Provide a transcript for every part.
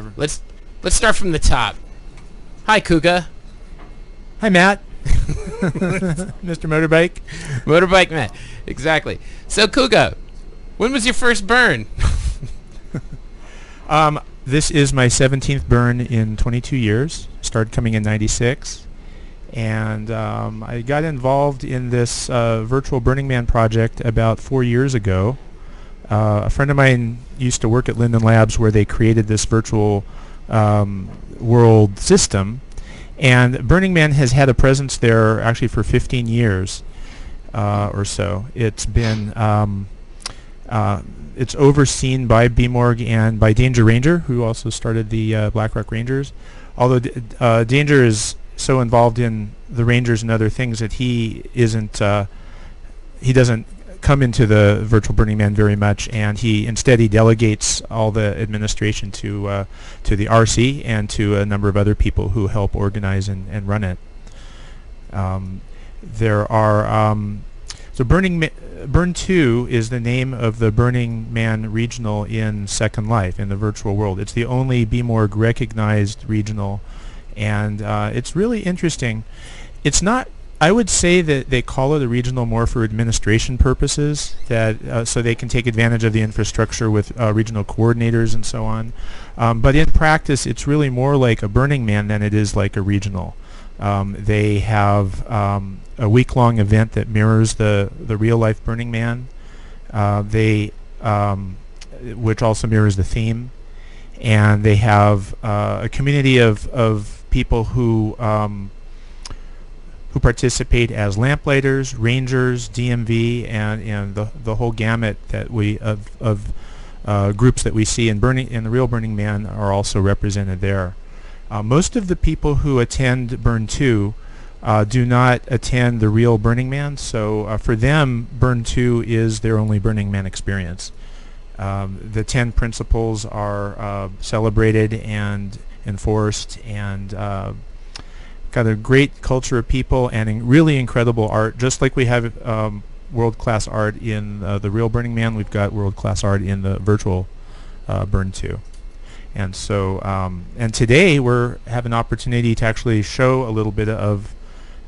whatever. Let's start from the top. Hi, Cuga. Hi, Matt. Mr. Motorbike. Motorbike Matt. Exactly. So, Cuga, when was your first burn? This is my 17th burn in 22 years. Started coming in 96. And I got involved in this virtual Burning Man project about 4 years ago. A friend of mine used to work at Linden Labs where they created this virtual world system. And Burning Man has had a presence there actually for 15 years or so. It's been it's overseen by BMorg and by Danger Ranger, who also started the Black Rock Rangers. Although Danger is so involved in the Rangers and other things that he doesn't come into the virtual Burning Man very much, and he delegates all the administration to the RC and to a number of other people who help organize and run it. There are so Burn2 is the name of the Burning Man regional in Second Life in the virtual world. It's the only BMorg recognized regional, and it's really interesting. It's not. I would say that they call it a regional more for administration purposes, that so they can take advantage of the infrastructure with regional coordinators and so on. But in practice, it's really more like a Burning Man than it is like a regional. They have a week-long event that mirrors the real-life Burning Man, which also mirrors the theme, and they have a community of people who participate as lamplighters, rangers, DMV, and the whole gamut that of groups that we see in the real Burning Man are also represented there. Most of the people who attend Burn2 do not attend the real Burning Man, so for them, Burn2 is their only Burning Man experience. The 10 principles are celebrated and enforced, and got a great culture of people and really incredible art. Just like we have world-class art in the real Burning Man, we've got world-class art in the virtual Burn2. And so, and today we're have an opportunity to actually show a little bit of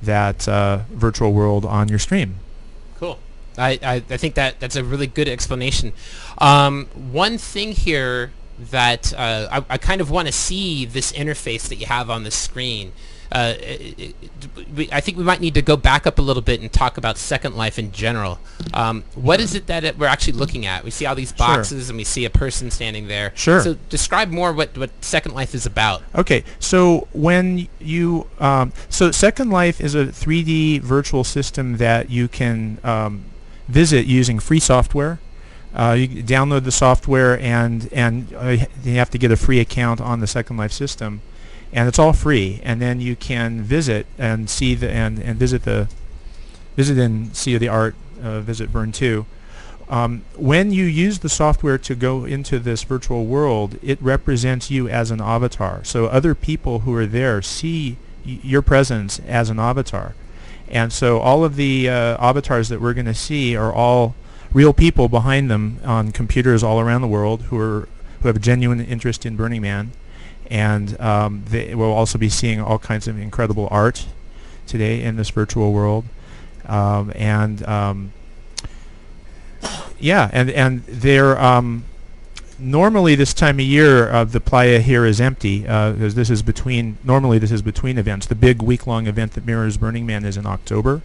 that virtual world on your stream. Cool. I think that's a really good explanation. One thing here that I kind of want to see this interface that you have on the screen. I think we might need to go back up a little bit and talk about Second Life in general. What is it that we're actually looking at? We see all these boxes, and we see a person standing there. Sure. So describe more what Second Life is about. Okay, so when you so Second Life is a 3D virtual system that you can visit using free software. You download the software, and you have to get a free account on the Second Life system. And it's all free, and then you can visit and see visit and see the art. Visit Burn2. When you use the software to go into this virtual world, it represents you as an avatar. So other people who are there see your presence as an avatar, and so all of the avatars that we're going to see are all real people behind them on computers all around the world who have a genuine interest in Burning Man. And they will also be seeing all kinds of incredible art today in this virtual world, and they're normally this time of year the playa here is empty because this is between events. The big week-long event that mirrors Burning Man is in October,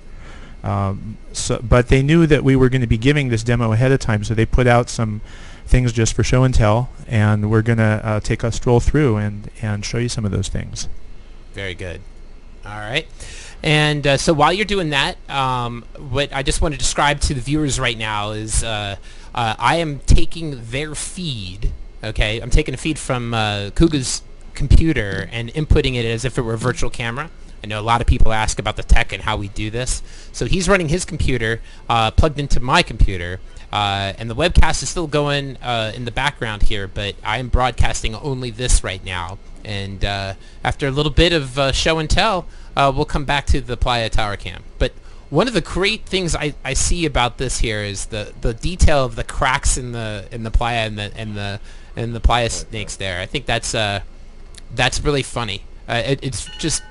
but they knew that we were going to be giving this demo ahead of time, so they put out some things just for show and tell, and we're going to take a stroll through and show you some of those things. Very good. All right. And so while you're doing that, what I just want to describe to the viewers right now is I am taking their feed, okay? I'm taking a feed from Cuga's computer and inputting it as if it were a virtual camera. I know a lot of people ask about the tech and how we do this. So he's running his computer plugged into my computer. And the webcast is still going in the background here, but I am broadcasting only this right now. And after a little bit of show and tell, we'll come back to the Playa Tower Cam. But one of the great things I see about this here is the detail of the cracks in the playa and the playa snakes there. I think that's really funny. It's just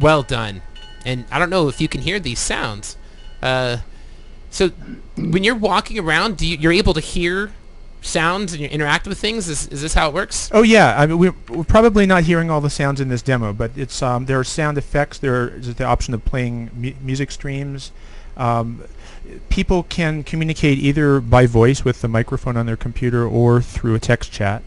well done, and I don't know if you can hear these sounds. So when you're walking around, you're able to hear sounds and you interact with things? Is this how it works? Oh yeah, I mean we're probably not hearing all the sounds in this demo, but it's there are sound effects. There's the option of playing music streams. People can communicate either by voice with the microphone on their computer or through a text chat.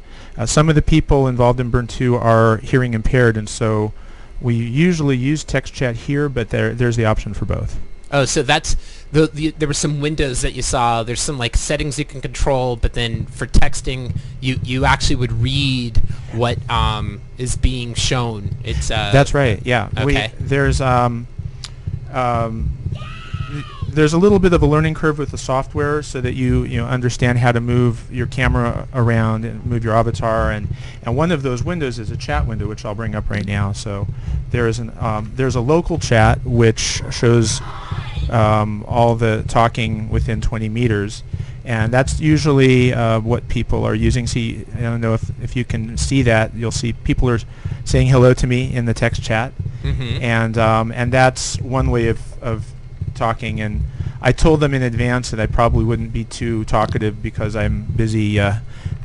Some of the people involved in Burn2 are hearing impaired, and so we usually use text chat here, but there's the option for both. Oh, so that's there were some windows that you saw. There's some like settings you can control, but then for texting, you actually would read what is being shown. It's that's right. Yeah. Okay. There's a little bit of a learning curve with the software, so that you understand how to move your camera around and move your avatar, and one of those windows is a chat window, which I'll bring up right now. So there's a local chat which shows all the talking within 20 meters, and that's usually what people are using. See, I don't know if you can see that. You'll see people are saying hello to me in the text chat, and that's one way of talking. And I told them in advance that I probably wouldn't be too talkative because I'm busy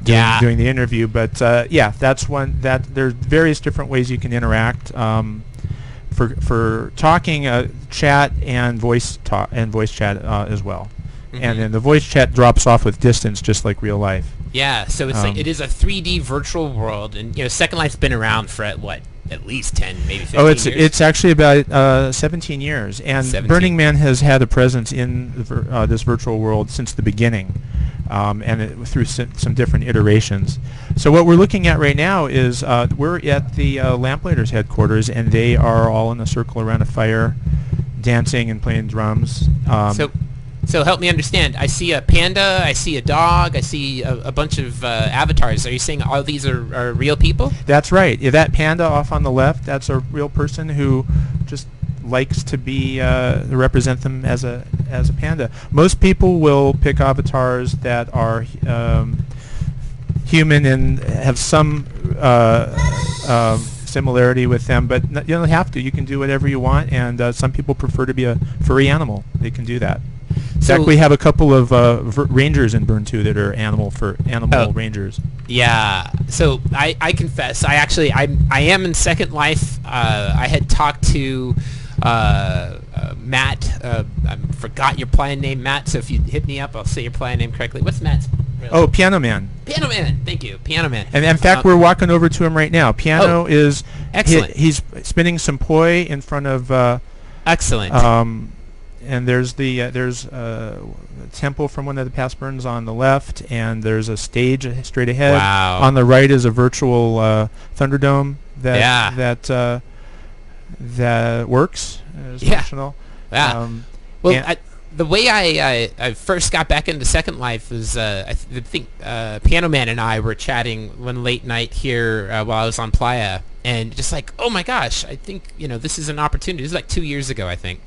doing the interview. But yeah, that's one. There's various different ways you can interact. For talking, chat and voice chat as well, and then the voice chat drops off with distance, just like real life. Yeah, so it's like it is a 3D virtual world, and Second Life's been around for at least 10, maybe 15 years. It's actually about 17 years, and 17. Burning Man has had a presence in this virtual world since the beginning, and through some different iterations. So what we're looking at right now is we're at the Lamplighters headquarters, and they are all in a circle around a fire, dancing and playing drums. So help me understand. I see a panda, I see a dog, I see a bunch of avatars. Are you saying all these are real people? That's right. Yeah, that panda off on the left, that's a real person who just likes to be represent them as a panda. Most people will pick avatars that are human and have some similarity with them, but you don't have to. You can do whatever you want, and some people prefer to be a furry animal. They can do that. In fact, we have a couple of rangers in Burn2 that are animal rangers. Yeah. So I confess, I am in Second Life. I had talked to Matt. I forgot your playa name, Matt. So if you hit me up, I'll say your playa name correctly. What's Matt's? Oh, Piano Man. Piano Man. Thank you, Piano Man. And in fact, we're walking over to him right now. Piano is excellent. He's spinning some poi in front of. Excellent. And there's a temple from one of the past burns on the left, and there's a stage straight ahead. Wow. On the right is a virtual Thunderdome that works. Is functional. Yeah. The way I first got back into Second Life was I think Piano Man and I were chatting one late night here while I was on Playa, and just like, oh my gosh, I think this is an opportunity. This is like 2 years ago, I think.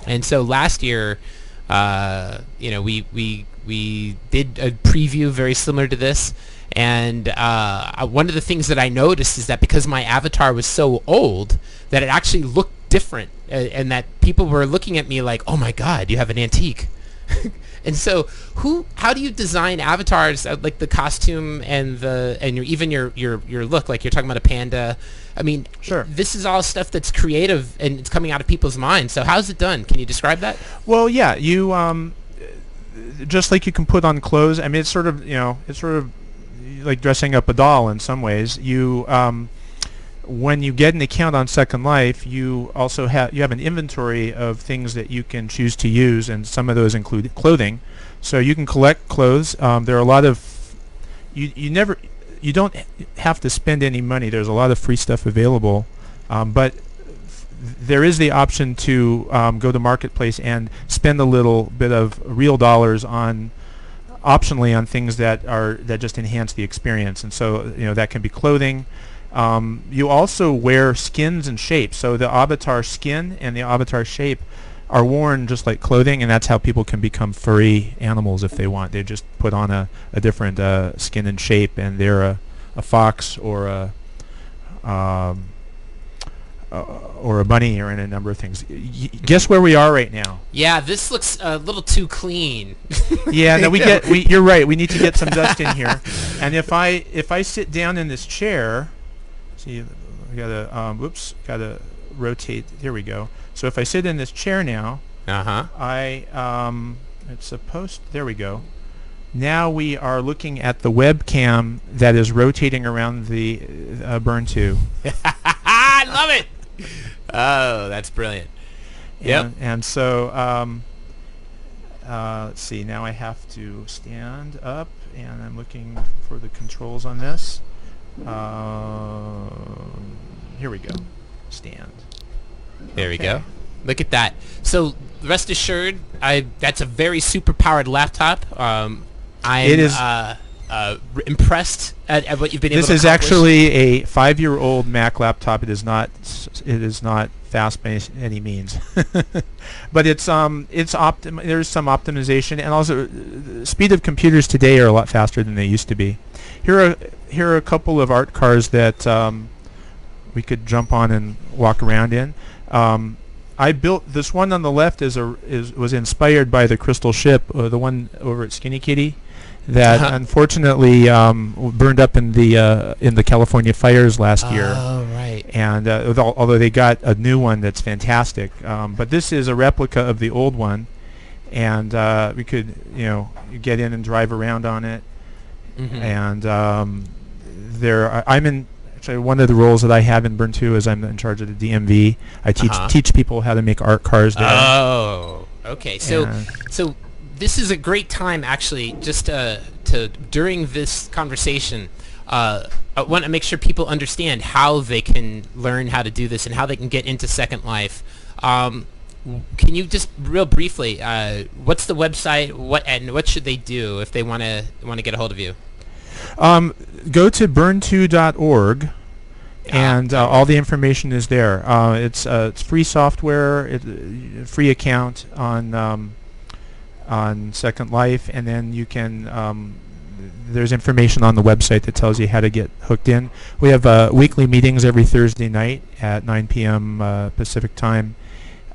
And so last year, we did a preview very similar to this, and one of the things that I noticed is that because my avatar was so old, that it actually looked different, and that people were looking at me like, "Oh my God, you have an antique." And so, how do you design avatars, like the costume and even your look? Like you're talking about a panda. I mean, sure. This is all stuff that's creative and it's coming out of people's minds. So how's it done? Can you describe that? Well, yeah, you just like you can put on clothes. I mean, it's sort of like dressing up a doll in some ways. You when you get an account on Second Life, you also have an inventory of things that you can choose to use, and some of those include clothing. So you can collect clothes. There are a lot of you don't have to spend any money. There's a lot of free stuff available, but there is the option to go to Marketplace and spend a little bit of real dollars optionally on things that just enhance the experience. And so that can be clothing. You also wear skins and shapes. So the avatar skin and the avatar shape are worn just like clothing, and that's how people can become furry animals if they want. They just put on a different skin and shape, and they're a fox or a bunny, or in a number of things. Guess where we are right now? Yeah, this looks a little too clean. Yeah, no, you're right. We need to get some dust in here. And if I sit down in this chair, see, I gotta rotate. Here we go. So if I sit in this chair now, it's supposed. There we go. Now we are looking at the webcam that is rotating around the Burn2. I love it. Oh, that's brilliant. Yep. And so let's see. Now I have to stand up, and I'm looking for the controls on this. Here we go. Stand. There we go. Look at that. So rest assured, that's a very super powered laptop. It is impressed at what you've been able to accomplish. This is actually a 5-year-old Mac laptop. It is not fast by any means, but it's there's some optimization, and also the speed of computers today are a lot faster than they used to be. Here are a couple of art cars that we could jump on and walk around in. I built this one on the left was inspired by the Crystal Ship, the one over at Skinny Kitty, that unfortunately burned up in the California fires last year. Oh, right. And although they got a new one that's fantastic, but this is a replica of the old one, and we could get in and drive around on it. And I'm in. Actually, one of the roles that I have in Burn2 is I'm in charge of the DMV. I teach people how to make art cars there. Oh, okay. So this is a great time, actually, just to during this conversation. I want to make sure people understand how they can learn how to do this and how they can get into Second Life. Can you just real briefly, what's the website? What should they do if they want to get a hold of you? Go to burn2.org, and all the information is there. It's free software, free account on Second Life, and then you can. There's information on the website that tells you how to get hooked in. We have weekly meetings every Thursday night at 9 p.m. Pacific time.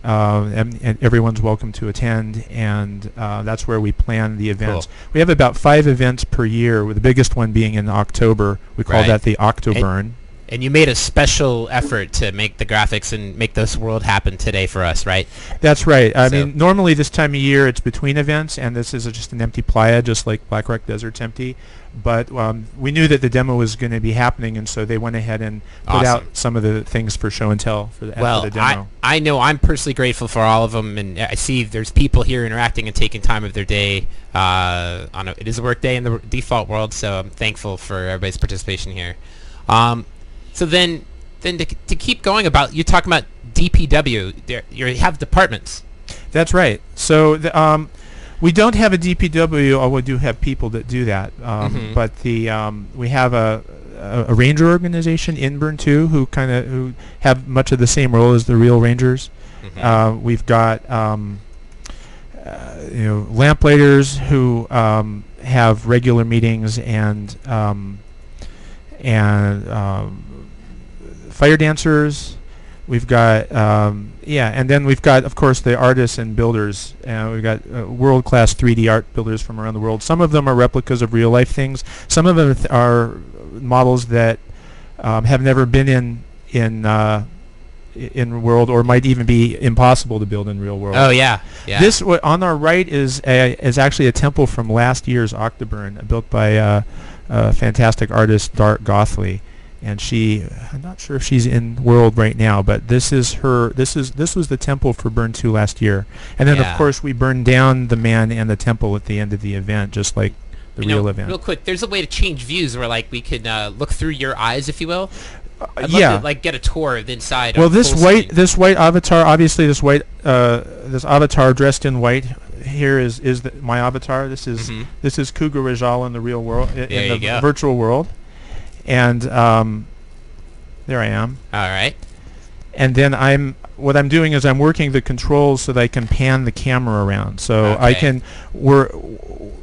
And everyone's welcome to attend, and that's where we plan the events. Cool. We have about 5 events per year, with the biggest one being in October. We call that the Octoburn. And you made a special effort to make the graphics and make this world happen today for us, right? That's right. I mean, normally this time of year it's between events, and this is just an empty playa, just like Black Rock Desert's empty. But we knew that the demo was going to be happening, and so they went ahead and put out some of the things for show and tell for the demo. I know I'm personally grateful for all of them, and I see there's people here interacting and taking time of their day. It is a work day in the default world, so I'm thankful for everybody's participation here. So then to keep going about, you're talking about DPW. You have departments. That's right. So we don't have a DPW, although we do have people that do that. But we have a ranger organization in Burn2 who have much of the same role as the real rangers. We've got lamplighters who have regular meetings, and fire dancers. We've got and then we've got, of course, the artists and builders. We've got world-class 3D art builders from around the world. Some of them are replicas of real-life things. Some of them are models that have never been in world, or might even be impossible to build in real world. Oh yeah. This on our right is actually a temple from last year's Octoburn, built by a fantastic artist, Dart Gothley. And I'm not sure if she's in world right now, but this was the temple for Burn2 last year. And then of course we burned down the man and the temple at the end of the event, just like the real event. Real quick, there's a way to change views where we could look through your eyes, if you will. I'd love to get a tour of the inside. Well, this white avatar, obviously this avatar dressed in white here is my avatar. This is Cuga Rajal in the real world, in the virtual world. And there I am. All right. and then what I'm doing is I'm working the controls so that I can pan the camera around. So Okay.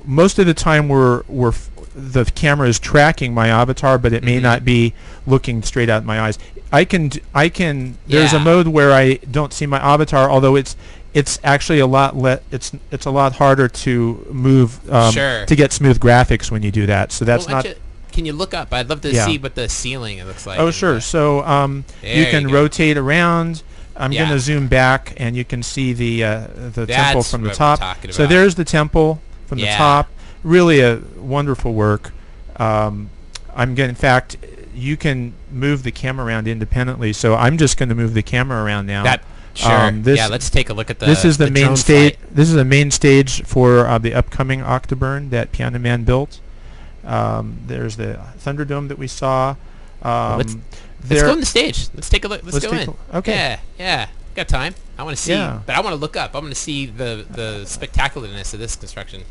most of the time the camera is tracking my avatar, but it may not be looking straight at my eyes. There's a Yeah. mode where I don't see my avatar, although it's actually it's a lot harder to move Sure. to get smooth graphics when you do that. So that's Well, not. can you look up? I'd love to Yeah. see what the ceiling it looks like. Oh, and sure. the- So There you can you go. rotate around. I'm Yeah. going to zoom back, and you can see the temple That's from the what we're top. talking So about. there's the temple from the Yeah. top. Really a wonderful work. In fact, you can move the camera around independently. So I'm just going to move the camera around now. Sure. This- Yeah. Let's take a look at the. This is the main drone stage. flight. This is the main stage for the upcoming Octoburn that Piano Man built. There's the Thunderdome that we saw. Let's go on the stage. Let's take a look. Let's go take in. okay. Yeah. Yeah. Got time. I want to see. Yeah. But I want to look up. I want to see the spectacularness of this construction.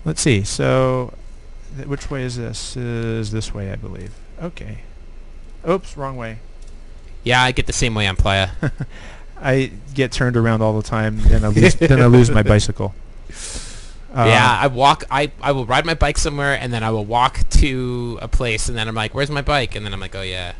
Let's see. So, which way is this? Is this way, I believe. Okay. Oops, wrong way. Yeah, I get the same way on Playa. I get turned around all the time, then I lose my bicycle. Yeah, I walk. I will ride my bike somewhere, and then I will walk to a place, and then I'm like, "Where's my bike?" And then I'm like, "Oh yeah."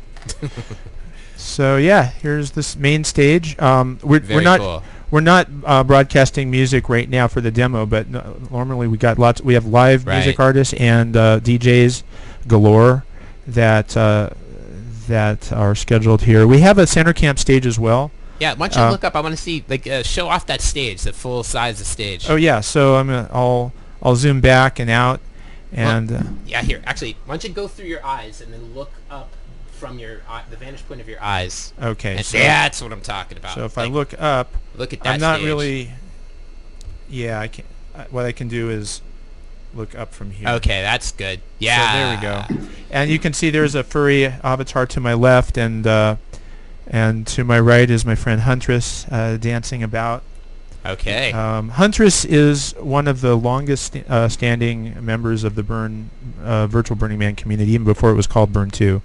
So yeah, here's this main stage. We're Very not cool. we're not broadcasting music right now for the demo, but normally we have live music Right. artists and DJs galore that are scheduled here. We have a center camp stage as well. Yeah, why don't you look up? I want to see, show off that stage, the full size of stage. Oh yeah, so I'll zoom back and out, and Yeah, here. Actually, why don't you go through your eyes and then look up from the vantage point of your eyes. okay. And So, that's what I'm talking about. so if I look up, look at that I'm not stage. really. Yeah, I can. What I can do is look up from here. Okay, that's good. Yeah. So there we go. And you can see there's a furry avatar to my left, and to my right is my friend Huntress dancing about. Okay. Huntress is one of the longest standing members of the virtual Burning Man community, even before it was called Burn2.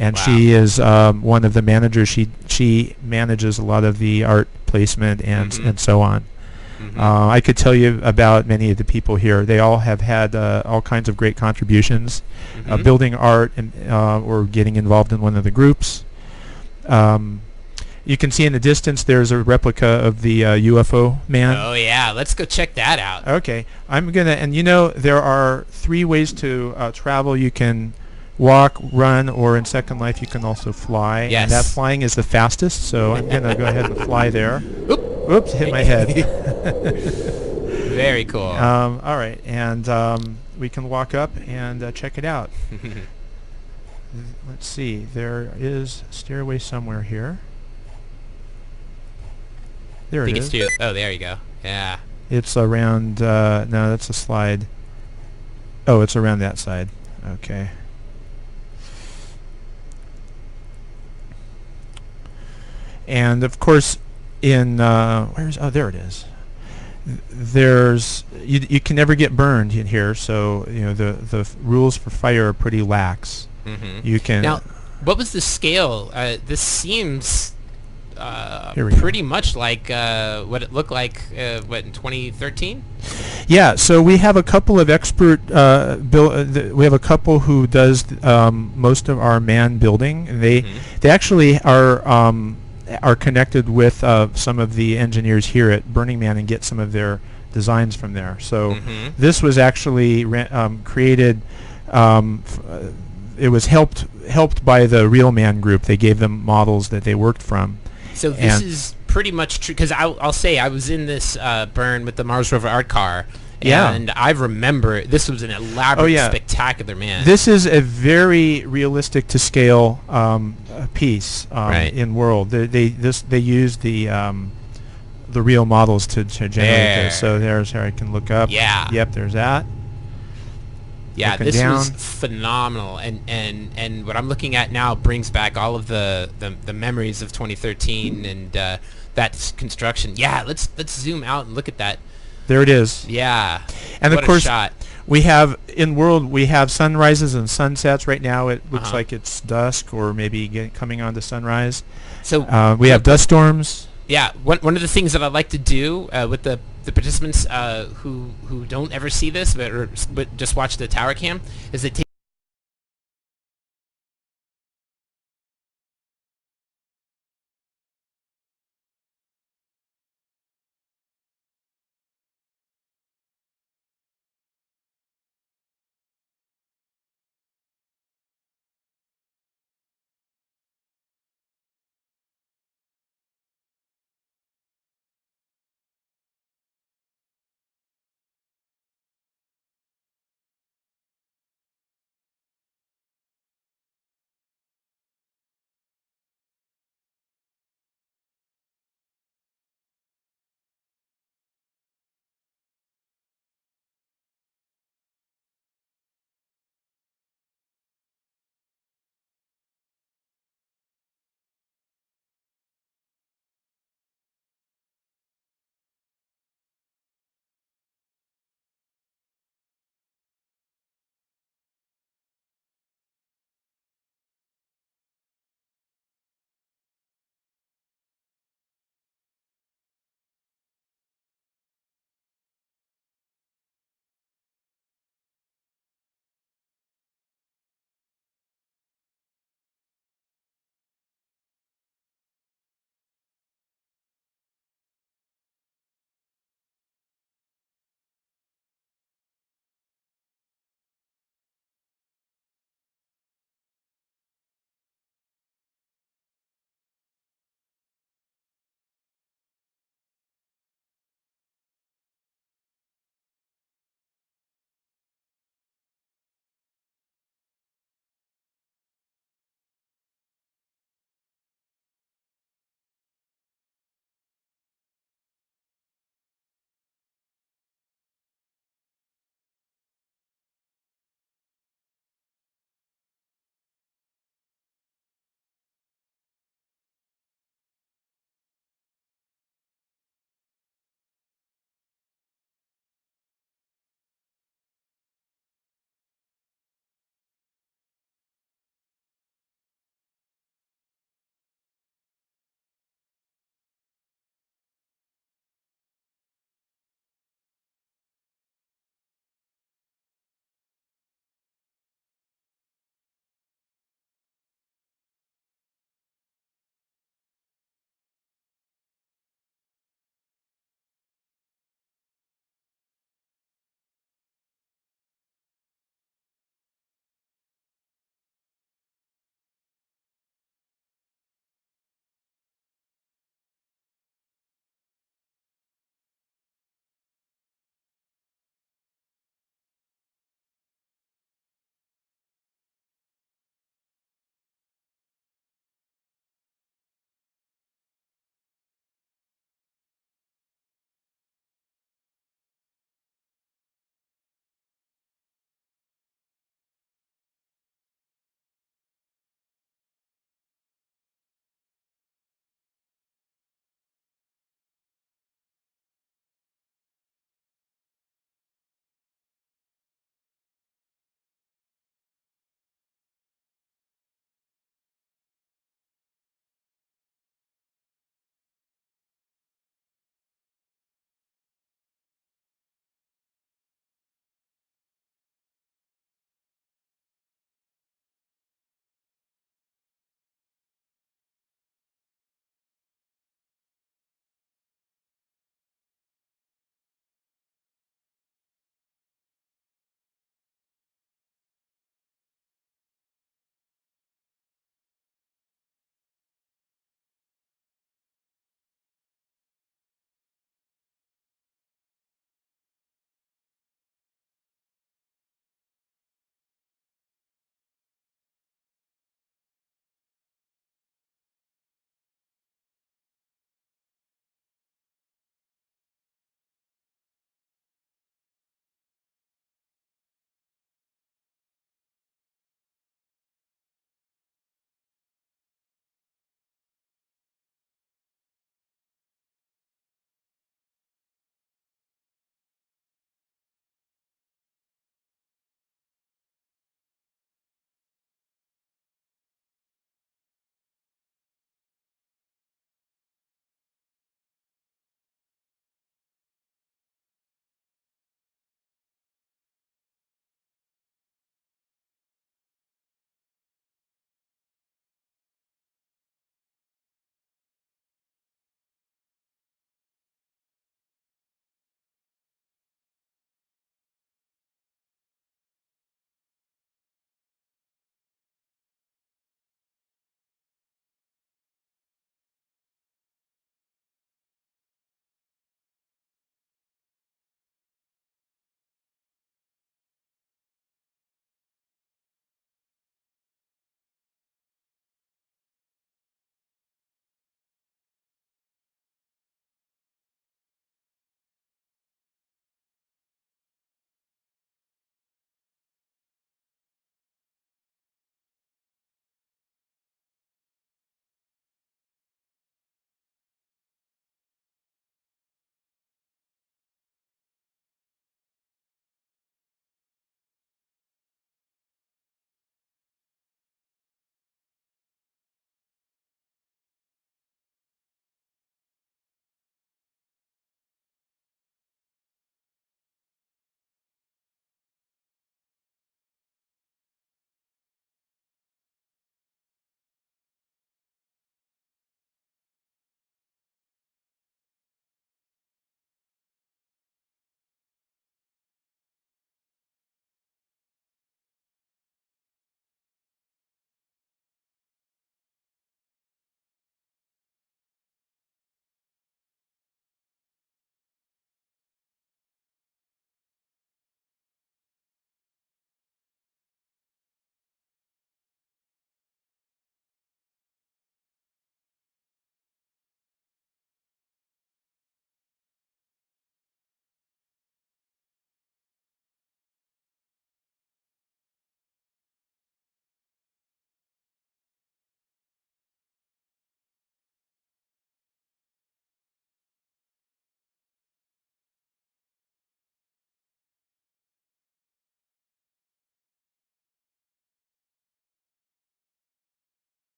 And Wow. she is one of the managers. She manages a lot of the art placement and so on. Mhm. I could tell you about many of the people here. They all have had all kinds of great contributions, Mhm. building art and or getting involved in one of the groups. You can see in the distance there's a replica of the UFO man. Oh yeah, let's go check that out. Okay, I'm gonna, and there are 3 ways to travel. You can walk, run, or in Second Life you can also fly. Yes. And that flying is the fastest, so I'm gonna go ahead and fly there. Oops, hit my head. Very cool. All right, and we can walk up and check it out. Let's see, there is a stairway somewhere here. There I it think is. it's too. Oh, there you go. Yeah. It's around, no, that's a slide. Oh, it's around that side. Okay. And of course, there it is. You can never get burned in here, so the rules for fire are pretty lax. Mm-hmm. You can Now, what was the scale? This seems Here we go. pretty much like what it looked like in 2013. Yeah, so we have a couple of expert we have a couple who does most of our man building. And they actually are connected with some of the engineers here at Burning Man and get some of their designs from there. So this was actually created. It was helped by the Real Man group. They gave them models that they worked from. So this is pretty much true, because I'll say I was in this burn with the Mars Rover art car, Yeah. and I remember this was an elaborate, spectacular man. This is a very realistic to scale piece Right. in world. They use the real models to generate this. So there's here I can look up. Yeah. Yep, there's that. Yeah, Looking this was down. phenomenal, and what I'm looking at now brings back all of the memories of 2013 and that construction. Yeah, let's zoom out and look at that. There it is. Yeah, And what of course, a shot. We have we have sunrises and sunsets. Right now, it looks like it's dusk or maybe coming on to sunrise. So we have dust storms. Yeah, one of the things that I like to do with the participants who don't ever see this but just watch the tower cam is they take